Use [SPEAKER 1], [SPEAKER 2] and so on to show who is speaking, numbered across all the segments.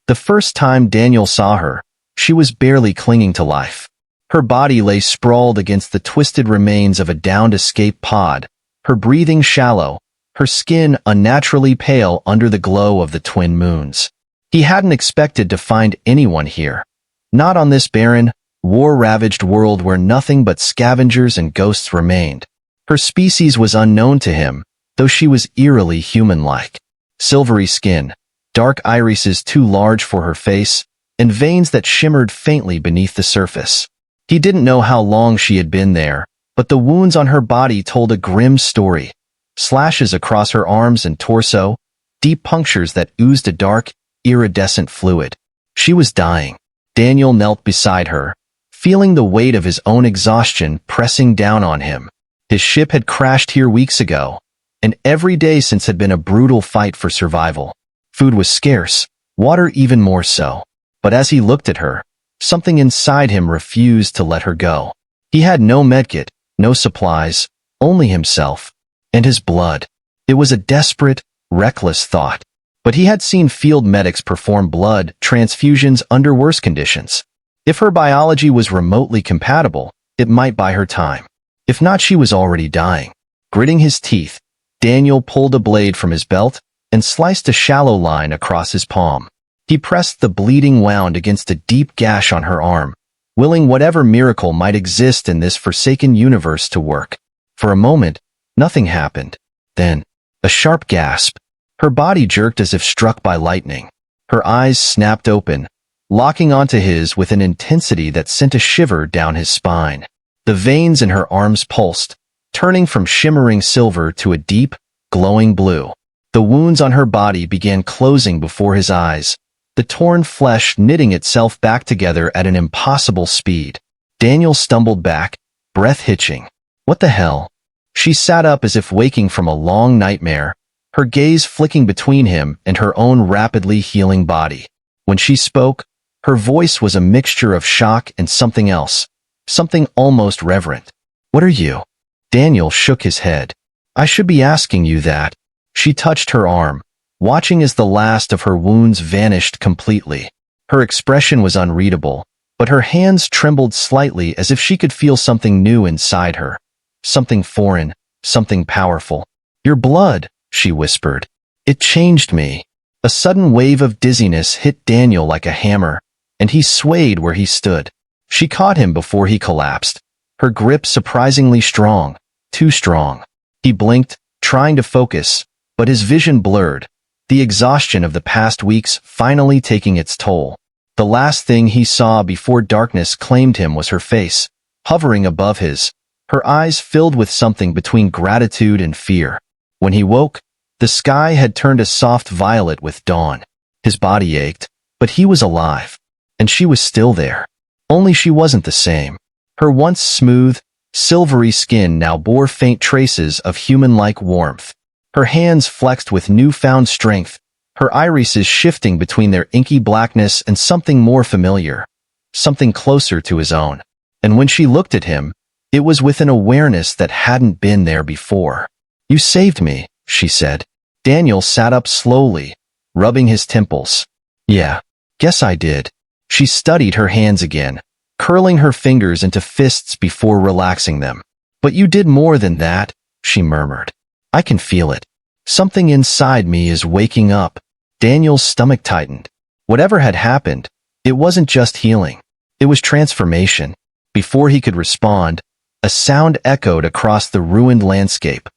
[SPEAKER 1] The first time Daniel saw her, she was barely clinging to life. Her body lay sprawled against the twisted remains of a downed escape pod, her breathing shallow, her skin unnaturally pale under the glow of the twin moons. He hadn't expected to find anyone here. Not on this barren, war-ravaged world where nothing but scavengers and ghosts remained. Her species was unknown to him, though she was eerily human-like. Silvery skin, dark irises too large for her face, and veins that shimmered faintly beneath the surface. He didn't know how long she had been there, but the wounds on her body told a grim story. Slashes across her arms and torso, deep punctures that oozed a dark, iridescent fluid. She was dying. Daniel knelt beside her, feeling the weight of his own exhaustion pressing down on him. His ship had crashed here weeks ago, and every day since had been a brutal fight for survival. Food was scarce, water even more so. But as he looked at her, something inside him refused to let her go. He had no medkit, no supplies, only himself, and his blood. It was a desperate, reckless thought. But he had seen field medics perform blood transfusions under worse conditions. If her biology was remotely compatible, it might buy her time. If not, she was already dying. Gritting his teeth, Daniel pulled a blade from his belt and sliced a shallow line across his palm. He pressed the bleeding wound against a deep gash on her arm, willing whatever miracle might exist in this forsaken universe to work. For a moment, nothing happened. Then, a sharp gasp. Her body jerked as if struck by lightning. Her eyes snapped open, locking onto his with an intensity that sent a shiver down his spine. The veins in her arms pulsed, turning from shimmering silver to a deep, glowing blue. The wounds on her body began closing before his eyes, the torn flesh knitting itself back together at an impossible speed. Daniel stumbled back, breath hitching. What the hell? She sat up as if waking from a long nightmare, her gaze flicking between him and her own rapidly healing body. When she spoke, her voice was a mixture of shock and something else, something almost reverent. What are you? Daniel shook his head. I should be asking you that. She touched her arm, watching as the last of her wounds vanished completely. Her expression was unreadable, but her hands trembled slightly as if she could feel something new inside her. Something foreign, something powerful. Your blood, she whispered. It changed me. A sudden wave of dizziness hit Daniel like a hammer, and he swayed where he stood. She caught him before he collapsed, her grip surprisingly strong, too strong. He blinked, trying to focus, but his vision blurred, the exhaustion of the past weeks finally taking its toll. The last thing he saw before darkness claimed him was her face, hovering above his, her eyes filled with something between gratitude and fear. When he woke, the sky had turned a soft violet with dawn. His body ached, but he was alive. And she was still there. Only she wasn't the same. Her once smooth, silvery skin now bore faint traces of human-like warmth. Her hands flexed with newfound strength, her irises shifting between their inky blackness and something more familiar, something closer to his own. And when she looked at him, it was with an awareness that hadn't been there before. You saved me, she said. Daniel sat up slowly, rubbing his temples. Yeah, guess I did. She studied her hands again, curling her fingers into fists before relaxing them. But you did more than that, she murmured. I can feel it. Something inside me is waking up. Daniel's stomach tightened. Whatever had happened, it wasn't just healing. It was transformation. Before he could respond, a sound echoed across the ruined landscape.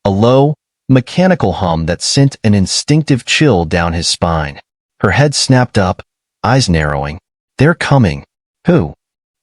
[SPEAKER 1] A low, mechanical hum that sent an instinctive chill down his spine. Her head snapped up, eyes narrowing. They're coming. Who?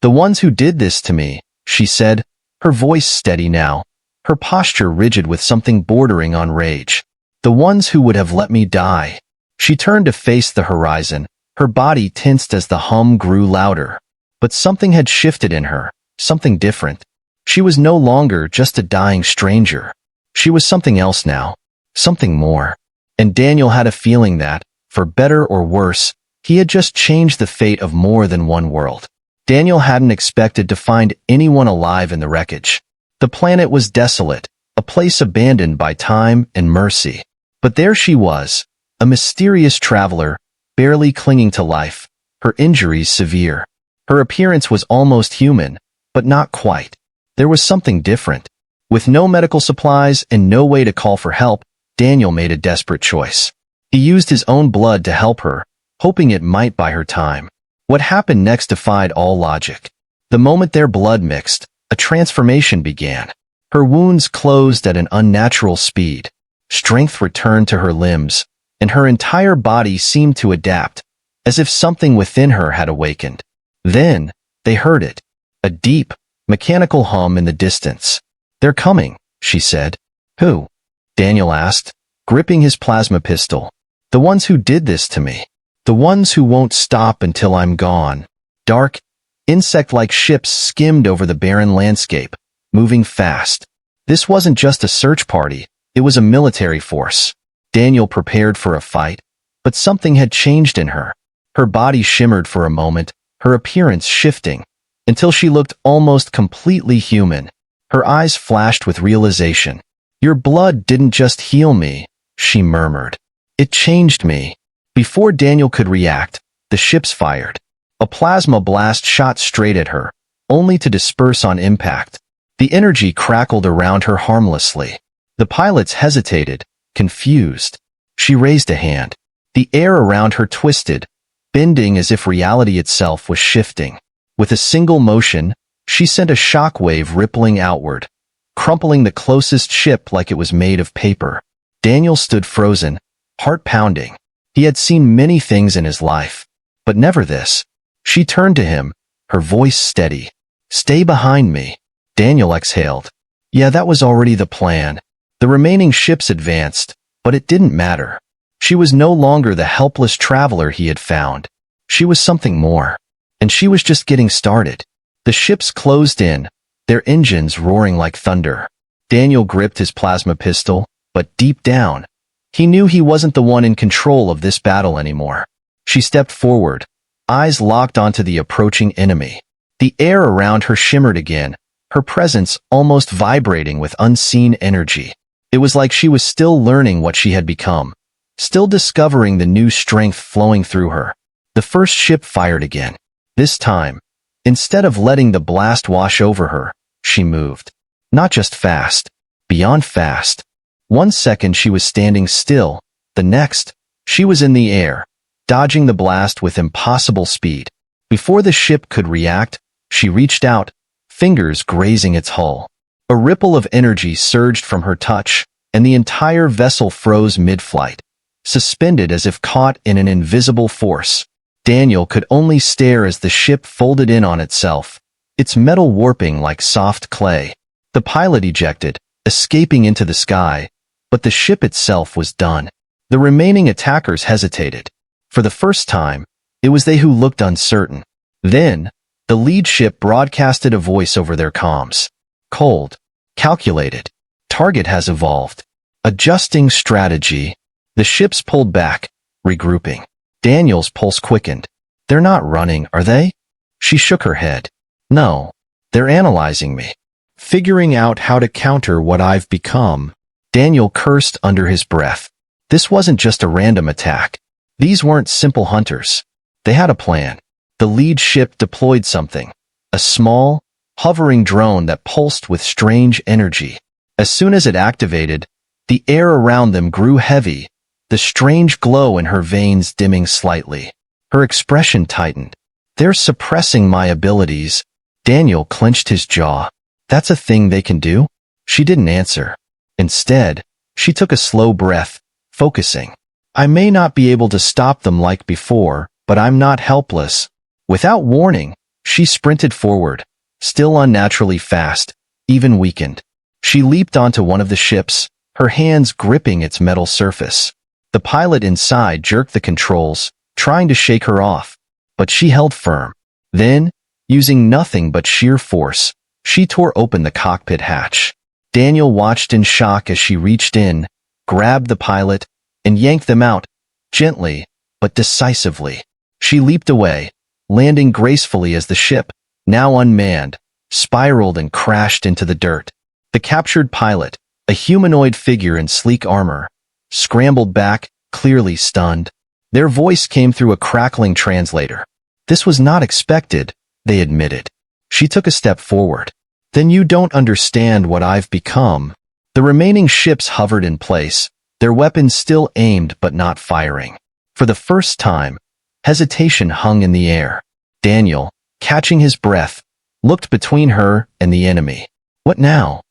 [SPEAKER 1] The ones who did this to me, she said, her voice steady now, her posture rigid with something bordering on rage. The ones who would have let me die. She turned to face the horizon, her body tensed as the hum grew louder. But something had shifted in her, something different. She was no longer just a dying stranger. She was something else now, something more. And Daniel had a feeling that, for better or worse, he had just changed the fate of more than one world. Daniel hadn't expected to find anyone alive in the wreckage. The planet was desolate, a place abandoned by time and mercy. But there she was, a mysterious traveler, barely clinging to life, her injuries severe. Her appearance was almost human, but not quite. There was something different. With no medical supplies and no way to call for help, Daniel made a desperate choice. He used his own blood to help her, hoping it might buy her time. What happened next defied all logic. The moment their blood mixed, a transformation began. Her wounds closed at an unnatural speed. Strength returned to her limbs, and her entire body seemed to adapt, as if something within her had awakened. Then, they heard it. A deep, mechanical hum in the distance. "They're coming," she said. "Who?" Daniel asked, gripping his plasma pistol. "The ones who did this to me. The ones who won't stop until I'm gone." Dark, insect-like ships skimmed over the barren landscape, moving fast. This wasn't just a search party, it was a military force. Daniel prepared for a fight, but something had changed in her. Her body shimmered for a moment, her appearance shifting, until she looked almost completely human. Her eyes flashed with realization. "Your blood didn't just heal me," she murmured. "It changed me." Before Daniel could react, the ships fired. A plasma blast shot straight at her, only to disperse on impact. The energy crackled around her harmlessly. The pilots hesitated, confused. She raised a hand. The air around her twisted, bending as if reality itself was shifting. With a single motion, she sent a shock wave rippling outward, crumpling the closest ship like it was made of paper. Daniel stood frozen, heart pounding. He had seen many things in his life, but never this. She turned to him, her voice steady. "Stay behind me." Daniel exhaled. Yeah, that was already the plan. The remaining ships advanced, but it didn't matter. She was no longer the helpless traveler he had found. She was something more. And she was just getting started. The ships closed in, their engines roaring like thunder. Daniel gripped his plasma pistol, but deep down, he knew he wasn't the one in control of this battle anymore. She stepped forward, eyes locked onto the approaching enemy. The air around her shimmered again, her presence almost vibrating with unseen energy. It was like she was still learning what she had become, still discovering the new strength flowing through her. The first ship fired again. This time, instead of letting the blast wash over her, she moved. Not just fast, beyond fast. 1 second she was standing still, the next, she was in the air, dodging the blast with impossible speed. Before the ship could react, she reached out, fingers grazing its hull. A ripple of energy surged from her touch, and the entire vessel froze mid-flight, suspended as if caught in an invisible force. Daniel could only stare as the ship folded in on itself, its metal warping like soft clay. The pilot ejected, escaping into the sky, but the ship itself was done. The remaining attackers hesitated. For the first time, it was they who looked uncertain. Then, the lead ship broadcasted a voice over their comms. "Cold. Calculated. Target has evolved. Adjusting strategy." The ships pulled back, regrouping. Daniel's pulse quickened. "They're not running, are they?" She shook her head. "No. They're analyzing me. Figuring out how to counter what I've become." Daniel cursed under his breath. This wasn't just a random attack. These weren't simple hunters. They had a plan. The lead ship deployed something. A small, hovering drone that pulsed with strange energy. As soon as it activated, the air around them grew heavy, the strange glow in her veins dimming slightly. Her expression tightened. "They're suppressing my abilities." Daniel clenched his jaw. "That's a thing they can do?" She didn't answer. Instead, she took a slow breath, focusing. "I may not be able to stop them like before, but I'm not helpless." Without warning, she sprinted forward, still unnaturally fast, even weakened. She leaped onto one of the ships, her hands gripping its metal surface. The pilot inside jerked the controls, trying to shake her off, but she held firm. Then, using nothing but sheer force, she tore open the cockpit hatch. Daniel watched in shock as she reached in, grabbed the pilot, and yanked them out, gently, but decisively. She leaped away, landing gracefully as the ship, now unmanned, spiraled and crashed into the dirt. The captured pilot, a humanoid figure in sleek armor, scrambled back, clearly stunned. Their voice came through a crackling translator. This was not expected, they admitted. She took a step forward. Then you don't understand what I've become. The remaining ships hovered in place, their weapons still aimed but not firing. For the first time, hesitation hung in the air. Daniel, catching his breath, looked between her and the enemy. What now?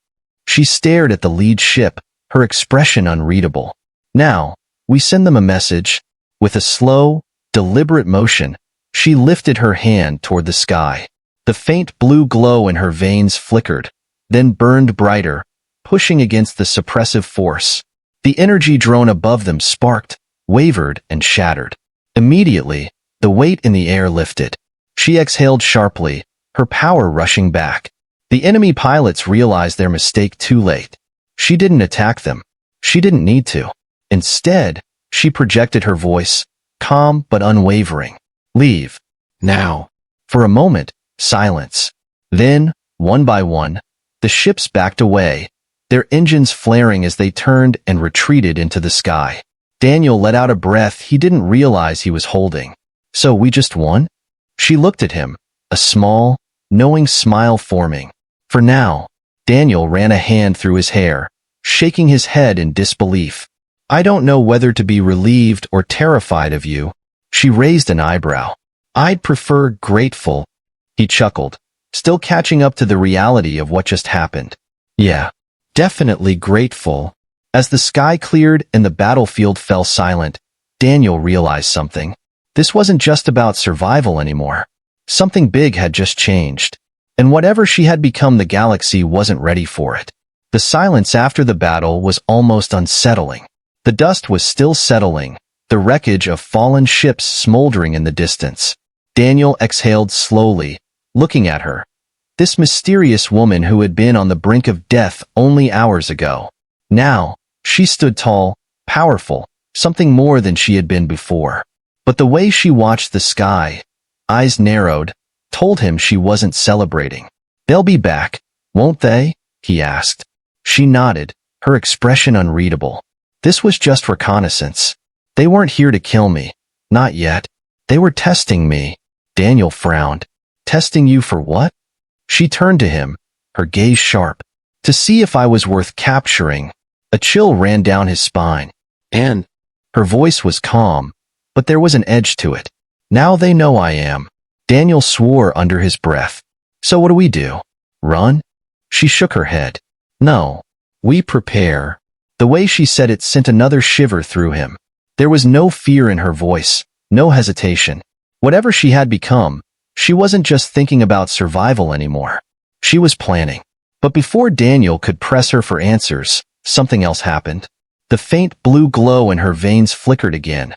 [SPEAKER 1] She stared at the lead ship, her expression unreadable. Now, we send them a message. With a slow, deliberate motion, she lifted her hand toward the sky. The faint blue glow in her veins flickered, then burned brighter, pushing against the suppressive force. The energy drone above them sparked, wavered, and shattered. Immediately, the weight in the air lifted. She exhaled sharply, her power rushing back. The enemy pilots realized their mistake too late. She didn't attack them. She didn't need to. Instead, she projected her voice, calm but unwavering. Leave. Now. For a moment, silence. Then, one by one, the ships backed away, their engines flaring as they turned and retreated into the sky. Daniel let out a breath he didn't realize he was holding. So we just won? She looked at him, a small, knowing smile forming. For now, Daniel ran a hand through his hair, shaking his head in disbelief. I don't know whether to be relieved or terrified of you. She raised an eyebrow. I'd prefer grateful. He chuckled, still catching up to the reality of what just happened. Yeah, definitely grateful. As the sky cleared and the battlefield fell silent, Daniel realized something. This wasn't just about survival anymore. Something big had just changed. And whatever she had become, the galaxy wasn't ready for it. The silence after the battle was almost unsettling. The dust was still settling, the wreckage of fallen ships smoldering in the distance. Daniel exhaled slowly, looking at her. This mysterious woman who had been on the brink of death only hours ago. Now, she stood tall, powerful, something more than she had been before. But the way she watched the sky, eyes narrowed, told him she wasn't celebrating. They'll be back, won't they? He asked. She nodded, her expression unreadable. This was just reconnaissance. They weren't here to kill me. Not yet. They were testing me. Daniel frowned. Testing you for what? She turned to him, her gaze sharp. To see if I was worth capturing. A chill ran down his spine. And her voice was calm, but there was an edge to it. Now they know I am. Daniel swore under his breath. So what do we do? Run? She shook her head. No. We prepare. The way she said it sent another shiver through him. There was no fear in her voice, no hesitation. Whatever she had become, she wasn't just thinking about survival anymore. She was planning. But before Daniel could press her for answers, something else happened. The faint blue glow in her veins flickered again.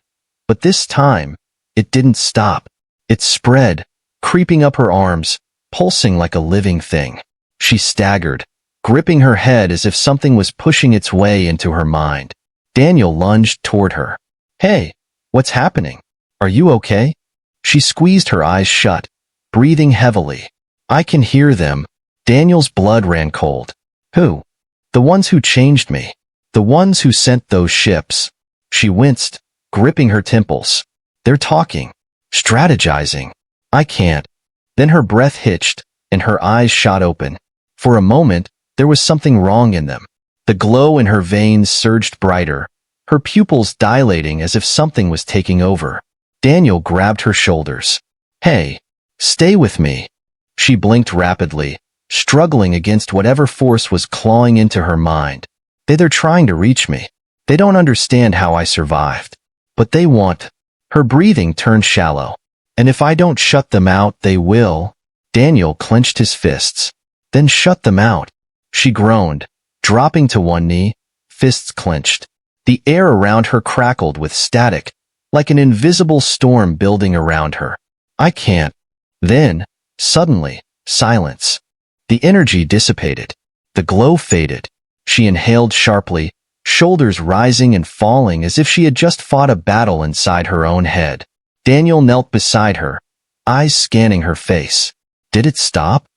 [SPEAKER 1] But this time, it didn't stop. It spread, creeping up her arms, pulsing like a living thing. She staggered, gripping her head as if something was pushing its way into her mind. Daniel lunged toward her. Hey, what's happening? Are you okay? She squeezed her eyes shut, breathing heavily. I can hear them. Daniel's blood ran cold. Who? The ones who changed me. The ones who sent those ships. She winced, gripping her temples. They're talking. Strategizing. I can't. Then her breath hitched, and her eyes shot open. For a moment, there was something wrong in them. The glow in her veins surged brighter, her pupils dilating as if something was taking over. Daniel grabbed her shoulders. Hey, stay with me. She blinked rapidly, struggling against whatever force was clawing into her mind. They're trying to reach me. They don't understand how I survived. But they want. Her breathing turned shallow. And if I don't shut them out, they will. Daniel clenched his fists. Then shut them out. She groaned, dropping to one knee, fists clenched. The air around her crackled with static, like an invisible storm building around her. I can't. Then, suddenly, silence. The energy dissipated. The glow faded. She inhaled sharply, shoulders rising and falling as if she had just fought a battle inside her own head. Daniel knelt beside her, eyes scanning her face. Did it stop?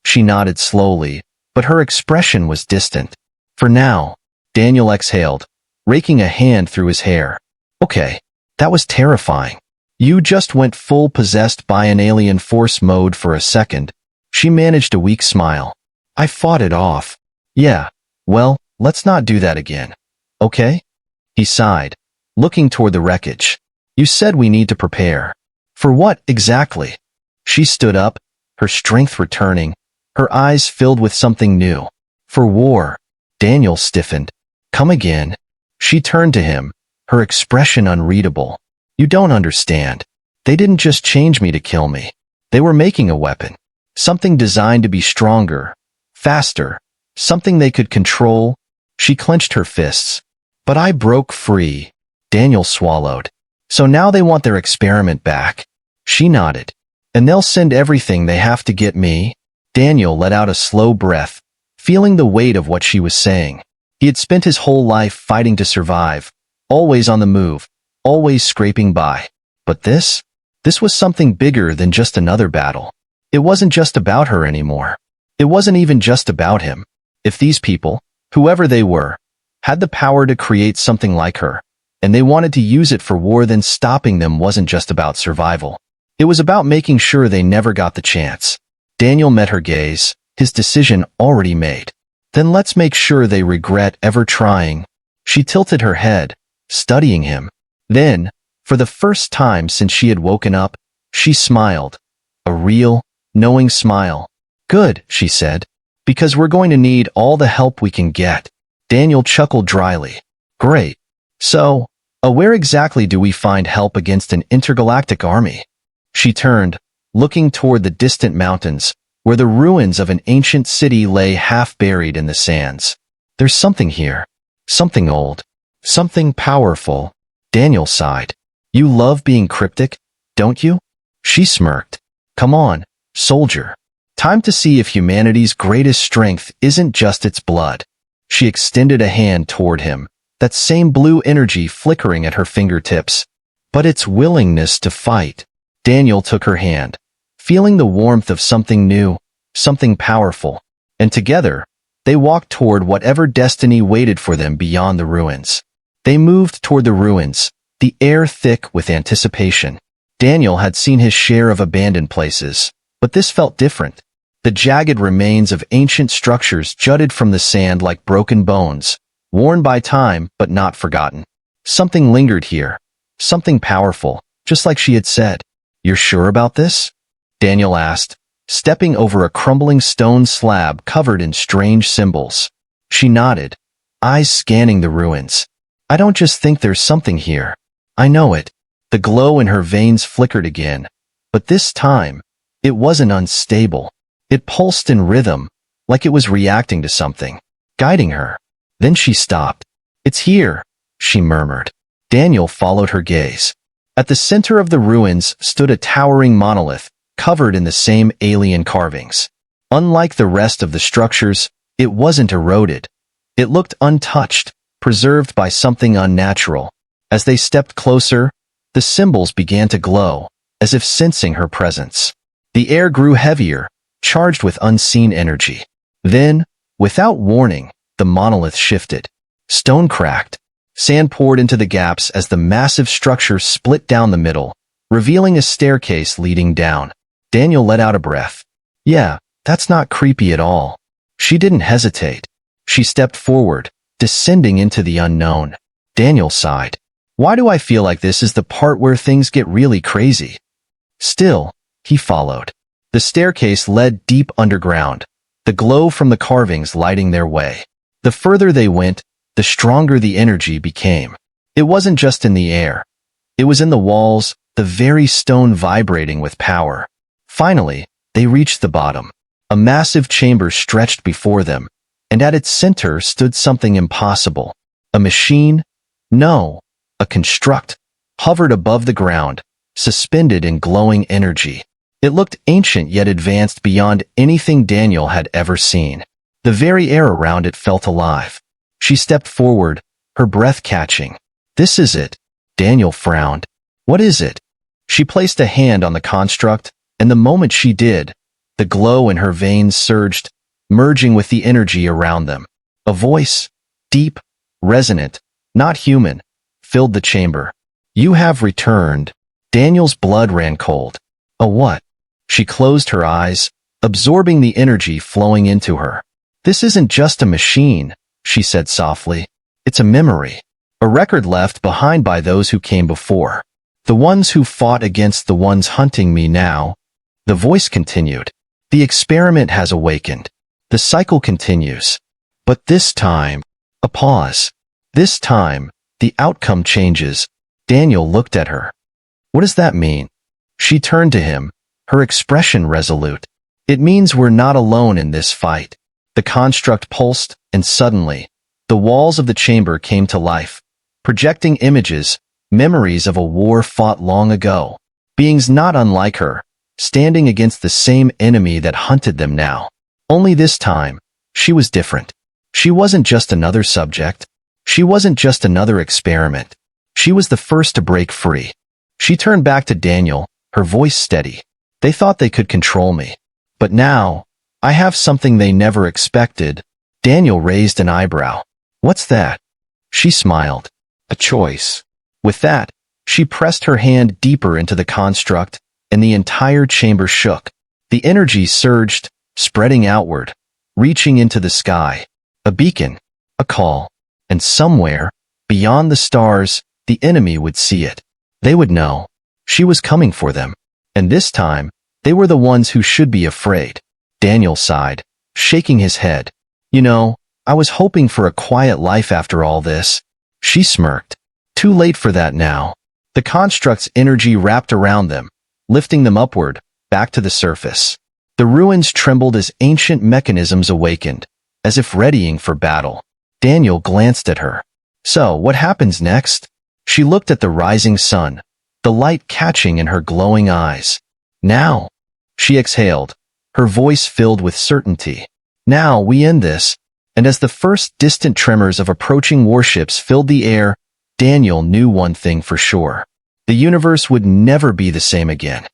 [SPEAKER 1] She nodded slowly, but her expression was distant. For now, Daniel exhaled, raking a hand through his hair. Okay, That was terrifying. You just went full possessed by an alien force mode for a second. She managed a weak smile. I fought it off. Yeah, well, let's not do that again. Okay? He sighed, looking toward the wreckage. You said we need to prepare. For what, exactly? She stood up, her strength returning, her eyes filled with something new. For war. Daniel stiffened. Come again. She turned to him, her expression unreadable. You don't understand. They didn't just change me to kill me. They were making a weapon. Something designed to be stronger, faster, something they could control. She clenched her fists. But I broke free. Daniel swallowed. So now they want their experiment back. She nodded. And they'll send everything they have to get me? Daniel let out a slow breath, feeling the weight of what she was saying. He had spent his whole life fighting to survive, always on the move, always scraping by. But this was something bigger than just another battle. It wasn't just about her anymore. It wasn't even just about him. If these people, whoever they were, had the power to create something like her, and they wanted to use it for war, then stopping them wasn't just about survival. It was about making sure they never got the chance. Daniel met her gaze, his decision already made. Then let's make sure they regret ever trying. She tilted her head, studying him. Then, for the first time since she had woken up, she smiled. A real, knowing smile. Good, she said, because we're going to need all the help we can get. Daniel chuckled dryly. Great. So, where exactly do we find help against an intergalactic army? She turned, looking toward the distant mountains, where the ruins of an ancient city lay half buried in the sands. There's something here. Something old. Something powerful. Daniel sighed. You love being cryptic, don't you? She smirked. Come on, soldier. Time to see if humanity's greatest strength isn't just its blood. She extended a hand toward him, that same blue energy flickering at her fingertips. But its willingness to fight. Daniel took her hand, feeling the warmth of something new, something powerful, and together, they walked toward whatever destiny waited for them beyond the ruins. They moved toward the ruins, the air thick with anticipation. Daniel had seen his share of abandoned places, but this felt different. The jagged remains of ancient structures jutted from the sand like broken bones, worn by time but not forgotten. Something lingered here, something powerful, just like she had said. You're sure about this? Daniel asked, stepping over a crumbling stone slab covered in strange symbols. She nodded, eyes scanning the ruins. I don't just think there's something here. I know it. The glow in her veins flickered again. But this time, it wasn't unstable. It pulsed in rhythm, like it was reacting to something, guiding her. Then she stopped. It's here, she murmured. Daniel followed her gaze. At the center of the ruins stood a towering monolith, covered in the same alien carvings. Unlike the rest of the structures, it wasn't eroded. It looked untouched, preserved by something unnatural. As they stepped closer, the symbols began to glow, as if sensing her presence. The air grew heavier, charged with unseen energy. Then, without warning, the monolith shifted. Stone cracked. Sand poured into the gaps as the massive structure split down the middle, revealing a staircase leading down. Daniel let out a breath. Yeah, that's not creepy at all. She didn't hesitate. She stepped forward, descending into the unknown. Daniel sighed. Why do I feel like this is the part where things get really crazy? Still, he followed. The staircase led deep underground, the glow from the carvings lighting their way. The further they went, the stronger the energy became. It wasn't just in the air. It was in the walls, the very stone vibrating with power. Finally, they reached the bottom. A massive chamber stretched before them, and at its center stood something impossible. A machine? No, a construct, hovered above the ground, suspended in glowing energy. It looked ancient yet advanced beyond anything Daniel had ever seen. The very air around it felt alive. She stepped forward, her breath catching. This is it. Daniel frowned. What is it? She placed a hand on the construct, and the moment she did, the glow in her veins surged, merging with the energy around them. A voice, deep, resonant, not human, filled the chamber. You have returned. Daniel's blood ran cold. A what? She closed her eyes, absorbing the energy flowing into her. This isn't just a machine, she said softly. It's a memory. A record left behind by those who came before. The ones who fought against the ones hunting me now. The voice continued. The experiment has awakened. The cycle continues. But this time, a pause. This time, the outcome changes. Daniel looked at her. What does that mean? She turned to him, her expression resolute. It means we're not alone in this fight. The construct pulsed, and suddenly, the walls of the chamber came to life, projecting images, memories of a war fought long ago. Beings not unlike her, standing against the same enemy that hunted them now. Only this time, she was different. She wasn't just another subject. She wasn't just another experiment. She was the first to break free. She turned back to Daniel, her voice steady. They thought they could control me. But now, I have something they never expected. Daniel raised an eyebrow. What's that? She smiled. A choice. With that, she pressed her hand deeper into the construct, and the entire chamber shook. The energy surged, spreading outward, reaching into the sky. A beacon, a call, and somewhere, beyond the stars, the enemy would see it. They would know. She was coming for them. And this time, they were the ones who should be afraid. Daniel sighed, shaking his head. You know, I was hoping for a quiet life after all this. She smirked. Too late for that now. The construct's energy wrapped around them, lifting them upward, back to the surface. The ruins trembled as ancient mechanisms awakened, as if readying for battle. Daniel glanced at her. So, what happens next? She looked at the rising sun, the light catching in her glowing eyes. Now, she exhaled, her voice filled with certainty. Now we end this. And as the first distant tremors of approaching warships filled the air, Daniel knew one thing for sure. The universe would never be the same again.